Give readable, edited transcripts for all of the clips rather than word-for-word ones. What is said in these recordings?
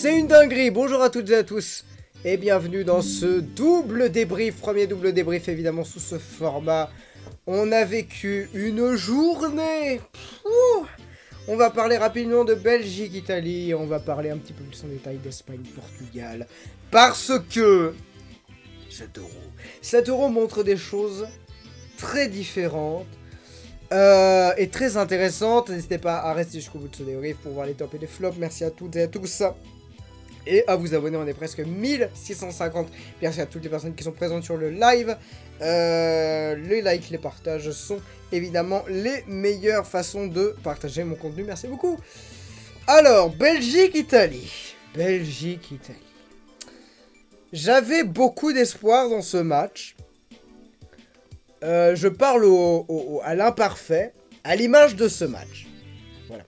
C'est une dinguerie, bonjour à toutes et à tous et bienvenue dans ce double débrief, premier double débrief évidemment sous ce format. On a vécu une journée. On va parler rapidement de Belgique, Italie, on va parler un petit peu plus en détail d'Espagne, Portugal, parce que cet euro montre des choses très différentes et très intéressantes. N'hésitez pas à rester jusqu'au bout de ce débrief pour voir les tops et les flops. Merci à toutes et à tous. Et à vous abonner, on est presque 1650. Merci à toutes les personnes qui sont présentes sur le live. Les likes, les partages sont évidemment les meilleures façons de partager mon contenu. Merci beaucoup. Alors, Belgique-Italie. Belgique-Italie. J'avais beaucoup d'espoir dans ce match. Je parle à l'imparfait, à l'image de ce match. Voilà.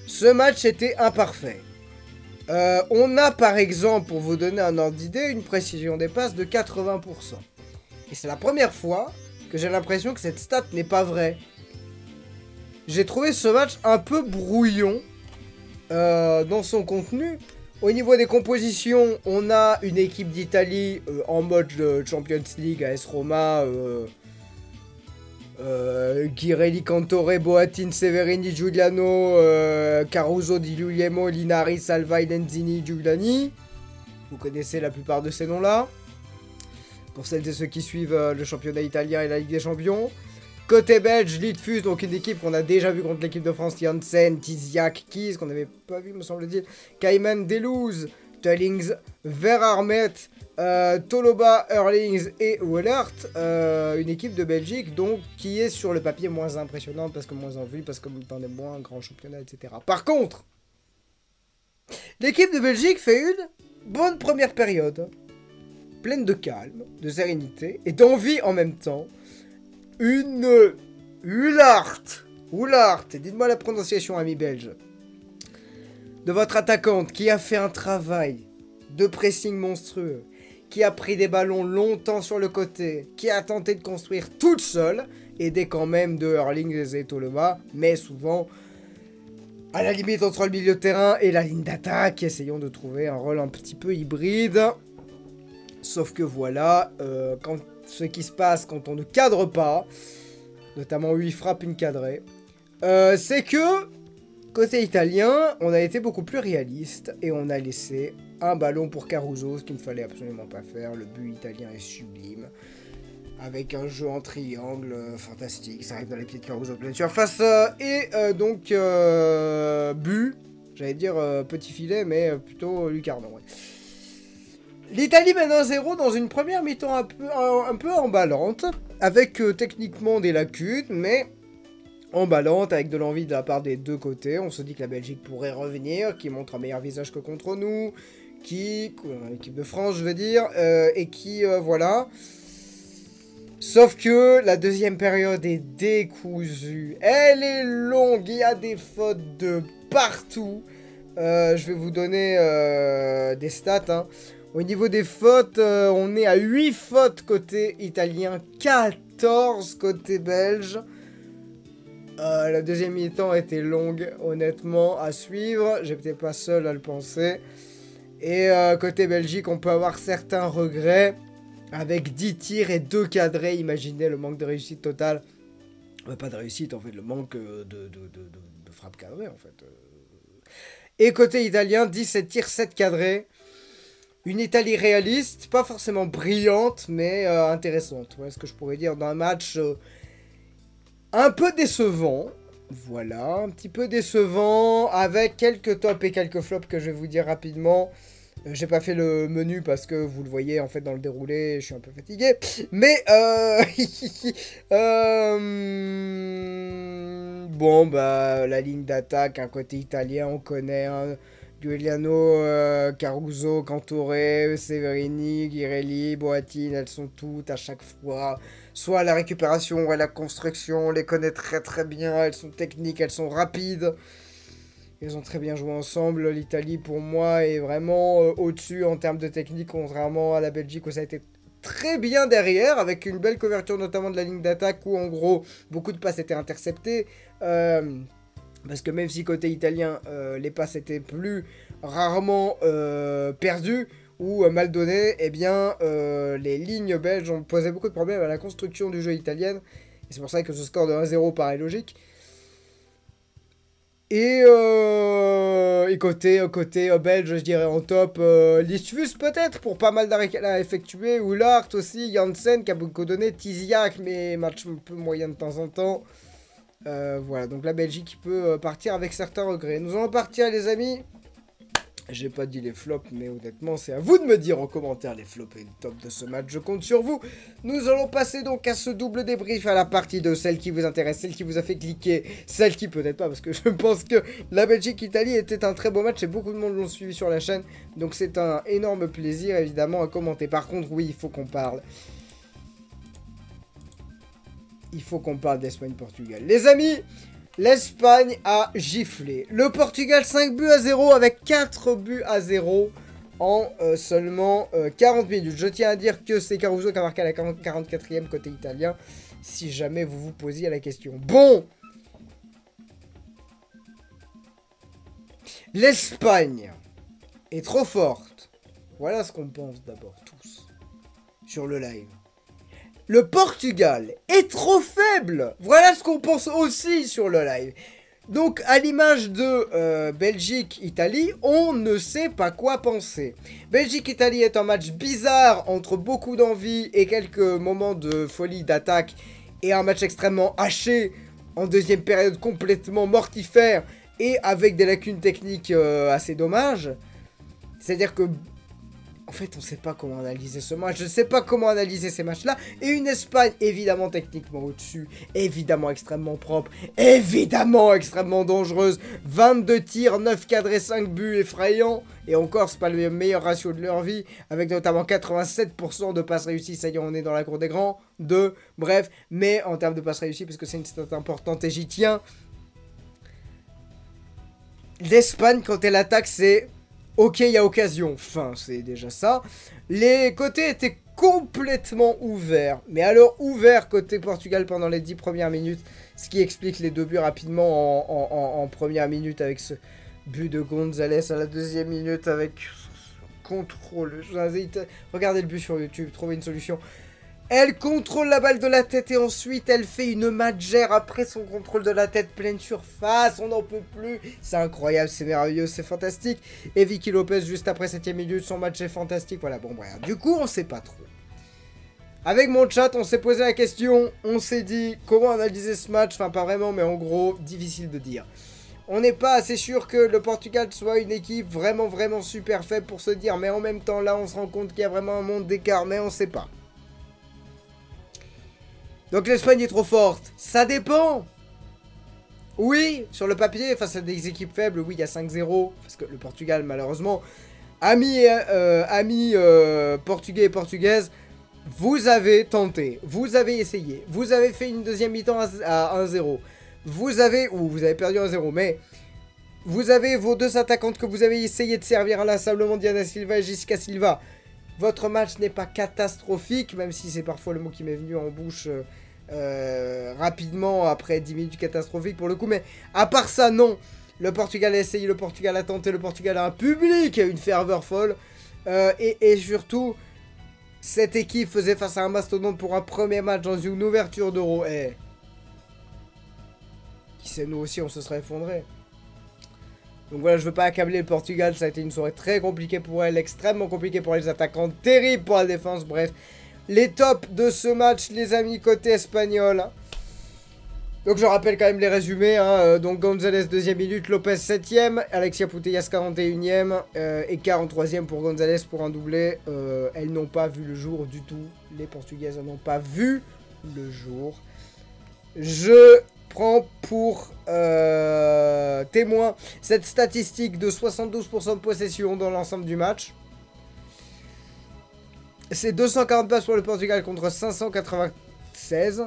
Ce match était imparfait. On a par exemple, pour vous donner un ordre d'idée, une précision des passes de 80%. Et c'est la première fois que j'ai l'impression que cette stat n'est pas vraie. J'ai trouvé ce match un peu brouillon dans son contenu. Au niveau des compositions, on a une équipe d'Italie en mode Champions League, AS Roma, Ghirelli, Cantore, Boattin, Severini, Giuliano, Caruso, Di Guglielmo, Linari, Salvai, Lenzini, Giuliani. Vous connaissez la plupart de ces noms-là. Pour celles et ceux qui suivent le championnat italien et la Ligue des Champions. Côté belge, Lidfus, donc une équipe qu'on a déjà vu contre l'équipe de France, Janssen, Tiziak, Kies, qu'on n'avait pas vu, me semble-t-il, Cayman, Delouz, Tullings, Verarmet, Toloba, Hurlings et Wellert, une équipe de Belgique donc qui est sur le papier moins impressionnante parce que moins en vue, parce que le temps est moins, grand championnat, etc. Par contre, l'équipe de Belgique fait une bonne première période, pleine de calme, de sérénité et d'envie en même temps. Une Oulart, et dites-moi la prononciation, amis belges, de votre attaquante qui a fait un travail de pressing monstrueux, qui a pris des ballons longtemps sur le côté, qui a tenté de construire toute seule, aidée quand même de Hurlings et Toloba, mais souvent à la limite entre le milieu de terrain et la ligne d'attaque, essayons de trouver un rôle un petit peu hybride. Sauf que voilà, ce qui se passe quand on ne cadre pas, notamment 8 frappes, une cadrée, c'est que côté italien, on a été beaucoup plus réaliste et on a laissé un ballon pour Caruso, ce qu'il ne fallait absolument pas faire. Le but italien est sublime, avec un jeu en triangle fantastique. Ça arrive dans les pieds de Caruso, pleine surface, donc but, j'allais dire petit filet, mais plutôt lucarne. Ouais. L'Italie mène 1-0 dans une première mi-temps un peu emballante, avec techniquement des lacunes, mais emballante, avec de l'envie de la part des deux côtés. On se dit que la Belgique pourrait revenir, qui montre un meilleur visage que contre nous, l'équipe de France je veux dire, et qui, voilà. Sauf que la deuxième période est décousue, elle est longue, il y a des fautes de partout. Je vais vous donner des stats, hein. Au niveau des fautes, on est à 8 fautes côté italien, 14 côté belge. La deuxième mi-temps était longue, honnêtement, à suivre. J'étais pas seul à le penser. Et côté Belgique, on peut avoir certains regrets. Avec 10 tirs et 2 cadrés, imaginez le manque de réussite totale. Pas de réussite, en fait, le manque de frappe cadrée, en fait. Et côté italien, 17 tirs, 7 cadrés. Une Italie réaliste, pas forcément brillante, mais intéressante. Voilà ce que je pourrais dire d'un match un peu décevant. Voilà, un petit peu décevant, avec quelques tops et quelques flops que je vais vous dire rapidement. J'ai pas fait le menu parce que vous le voyez en fait dans le déroulé, je suis un peu fatigué. Mais bon bah la ligne d'attaque, un côté italien, on connaît hein. Giuliano, Caruso, Cantore, Severini, Ghirelli, Boattin, elles sont toutes à chaque fois, soit à la récupération ou à la construction, on les connaît très très bien, elles sont techniques, elles sont rapides, elles ont très bien joué ensemble. L'Italie pour moi est vraiment au-dessus en termes de technique, contrairement à la Belgique où ça a été très bien derrière, avec une belle couverture notamment de la ligne d'attaque où en gros beaucoup de passes étaient interceptées. Parce que même si côté italien, les passes étaient plus rarement perdu ou mal donné, eh bien, les lignes belges ont posé beaucoup de problèmes à la construction du jeu italien. Et c'est pour ça que ce score de 1-0 paraît logique. Et côté belge, je dirais en top, Listvus peut-être, pour pas mal d'arrêts qu'elle a effectué, Oulart aussi, Janssen qui a beaucoup donné, Tiziak, mais match un peu moyen de temps en temps. Voilà, donc la Belgique qui peut partir avec certains regrets. Nous allons partir, les amis. J'ai pas dit les flops, mais honnêtement, c'est à vous de me dire en commentaire les flops et les tops de ce match. Je compte sur vous. Nous allons passer donc à ce double débrief, à la partie de celle qui vous intéresse, celle qui vous a fait cliquer, celle qui peut-être pas, parce que je pense que la Belgique-Italie était un très beau match et beaucoup de monde l'ont suivi sur la chaîne. Donc c'est un énorme plaisir, évidemment, à commenter. Par contre, oui, il faut qu'on parle. Il faut qu'on parle d'Espagne-Portugal. Les amis, l'Espagne a giflé. Le Portugal 5-0 avec 4-0 en seulement 40 minutes. Je tiens à dire que c'est Caruso qui a marqué à la 44e côté italien, si jamais vous vous posiez la question. Bon, l'Espagne est trop forte. Voilà ce qu'on pense d'abord tous sur le live. Le Portugal est trop faible. Voilà ce qu'on pense aussi sur le live. Donc, à l'image de Belgique-Italie, on ne sait pas quoi penser. Belgique-Italie est un match bizarre entre beaucoup d'envie et quelques moments de folie d'attaque. Et un match extrêmement haché en deuxième période complètement mortifère et avec des lacunes techniques assez dommages. C'est-à-dire que... En fait, on ne sait pas comment analyser ce match, je ne sais pas comment analyser ces matchs-là. Et une Espagne, évidemment, techniquement au-dessus, évidemment extrêmement propre, évidemment extrêmement dangereuse. 22 tirs, 9 cadrés, 5 buts effrayants. Et encore, c'est pas le meilleur ratio de leur vie, avec notamment 87% de passes réussies. Ça y est, on est dans la cour des grands. 2, bref. Mais en termes de passes réussies, parce que c'est une stat importante et j'y tiens, l'Espagne, quand elle attaque, c'est... Ok, il y a occasion. Enfin, c'est déjà ça. Les côtés étaient complètement ouverts. Mais alors, ouverts côté Portugal pendant les 10 premières minutes. Ce qui explique les 2 buts rapidement en première minute avec ce but de González à la deuxième minute avec contrôle. Regardez le but sur YouTube, trouvez une solution. Elle contrôle la balle de la tête et ensuite elle fait une magère après son contrôle de la tête pleine surface. On n'en peut plus. C'est incroyable, c'est merveilleux, c'est fantastique. Et Vicky Lopez juste après 7ème minute, son match est fantastique. Voilà, bon bref. Du coup, on sait pas trop. Avec mon chat, on s'est posé la question. On s'est dit comment analyser ce match. Enfin, pas vraiment, mais en gros, difficile de dire. On n'est pas assez sûr que le Portugal soit une équipe vraiment super faible pour se dire. Mais en même temps, là, on se rend compte qu'il y a vraiment un monde d'écart. Mais on sait pas. Donc l'Espagne est trop forte. Ça dépend. Oui, sur le papier, face à des équipes faibles, oui, il y a 5-0. Parce que le Portugal, malheureusement, amis portugais et portugaises, vous avez tenté, vous avez essayé, vous avez fait une deuxième mi-temps à 1-0. Vous avez perdu 1-0, mais vous avez vos 2 attaquantes que vous avez essayé de servir inlassablement, Diana Silva et Jessica Silva. Votre match n'est pas catastrophique, même si c'est parfois le mot qui m'est venu en bouche rapidement après 10 minutes catastrophiques pour le coup. Mais à part ça, non. Le Portugal a essayé, le Portugal a tenté, le Portugal a un public, une ferveur folle. Et surtout, cette équipe faisait face à un mastodonte pour un premier match dans une ouverture d'Euro. Et qui sait, nous aussi, on se serait effondré. Donc voilà, je veux pas accabler le Portugal, ça a été une soirée très compliquée pour elle, extrêmement compliquée pour les attaquants, terrible pour la défense, bref. Les tops de ce match, les amis, côté espagnol. Donc je rappelle quand même les résumés, hein. Donc González 2ème minute, Lopez 7ème, Alexia Putellas 41ème et 43ème pour González pour un doublé. Elles n'ont pas vu le jour du tout, les Portugaises n'ont pas vu le jour. Je prends pour témoin cette statistique de 72% de possession dans l'ensemble du match. C'est 240 passes pour le Portugal contre 596.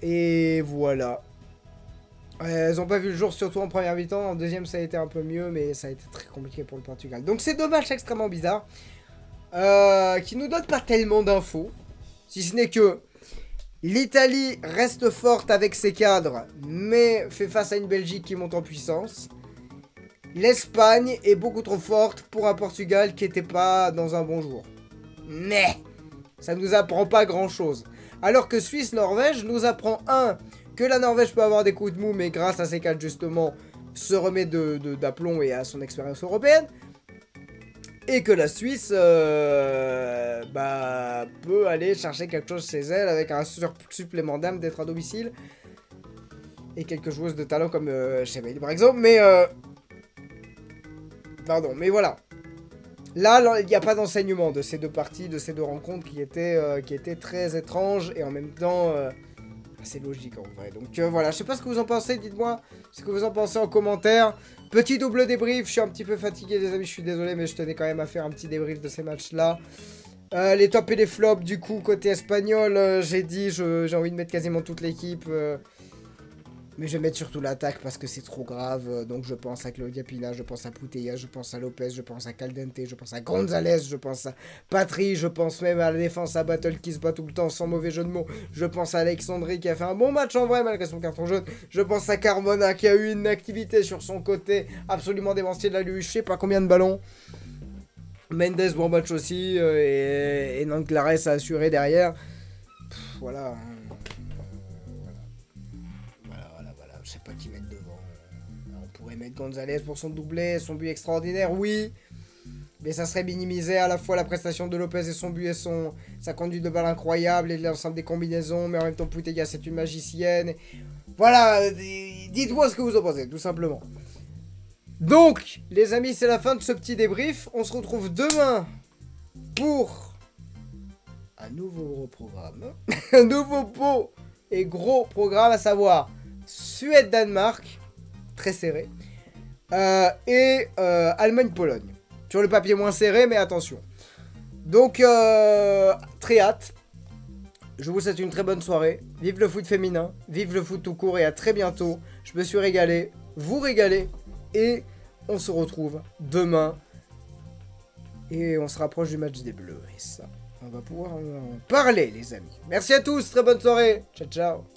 Et voilà. Elles n'ont pas vu le jour, surtout en première mi-temps. En deuxième, ça a été un peu mieux, mais ça a été très compliqué pour le Portugal. Donc c'est 2 matchs extrêmement bizarres. Qui nous donnent pas tellement d'infos. Si ce n'est que l'Italie reste forte avec ses cadres, mais fait face à une Belgique qui monte en puissance. l'Espagne est beaucoup trop forte pour un Portugal qui n'était pas dans un bon jour. Mais ça nous apprend pas grand-chose. Alors que Suisse-Norvège nous apprend, que la Norvège peut avoir des coups de mou, mais grâce à ces quatre, justement, se remet d'aplomb et à son expérience européenne. Et que la Suisse, peut aller chercher quelque chose chez elle avec un supplément d'âme d'être à domicile. Et quelques joueuses de talent comme chez Bailey, par exemple. Mais, pardon, mais voilà. Là, il n'y a pas d'enseignement de ces deux parties, de ces deux rencontres qui étaient très étranges et en même temps assez logiques en vrai. Donc voilà, je sais pas ce que vous en pensez, dites-moi ce que vous en pensez en commentaire. Petit double débrief, je suis un petit peu fatigué les amis, je suis désolé mais je tenais quand même à faire un petit débrief de ces matchs-là. Les tops et les flops du coup, côté espagnol, j'ai dit, j'ai envie de mettre quasiment toute l'équipe. Mais je vais mettre surtout l'attaque parce que c'est trop grave. Donc je pense à Claudia Pina, je pense à Putellas, je pense à Lopez, je pense à Caldente, je pense à Gonzalez, je pense à Patry, je pense même à la défense à Battle qui se bat tout le temps sans mauvais jeu de mots. Je pense à Alexandrie qui a fait un bon match en vrai malgré son carton jaune. Je pense à Carmona qui a eu une activité sur son côté absolument démentielle. Il a eu je sais pas combien de ballons. Mendes, bon match aussi. Et Nantes Clares a assuré derrière. Voilà. Je sais pas qui mettre devant. On pourrait mettre Gonzalez pour son doublé, son but extraordinaire, oui. Mais ça serait minimiser à la fois la prestation de Lopez et son but et sa conduite de balle incroyable et l'ensemble des combinaisons. Mais en même temps, Putellas, c'est une magicienne. Voilà, dites-moi ce que vous en pensez, tout simplement. Donc, les amis, c'est la fin de ce petit débrief. On se retrouve demain pour un nouveau gros programme. Un nouveau beau et gros programme, à savoir Suède-Danemark, très serré, et Allemagne-Pologne. Sur le papier moins serré, mais attention. Donc, très hâte. Je vous souhaite une très bonne soirée. Vive le foot féminin, vive le foot tout court et à très bientôt. Je me suis régalé, vous régalez, et on se retrouve demain. Et on se rapproche du match des Bleus. Et ça, on va pouvoir en parler, les amis. Merci à tous, très bonne soirée. Ciao, ciao.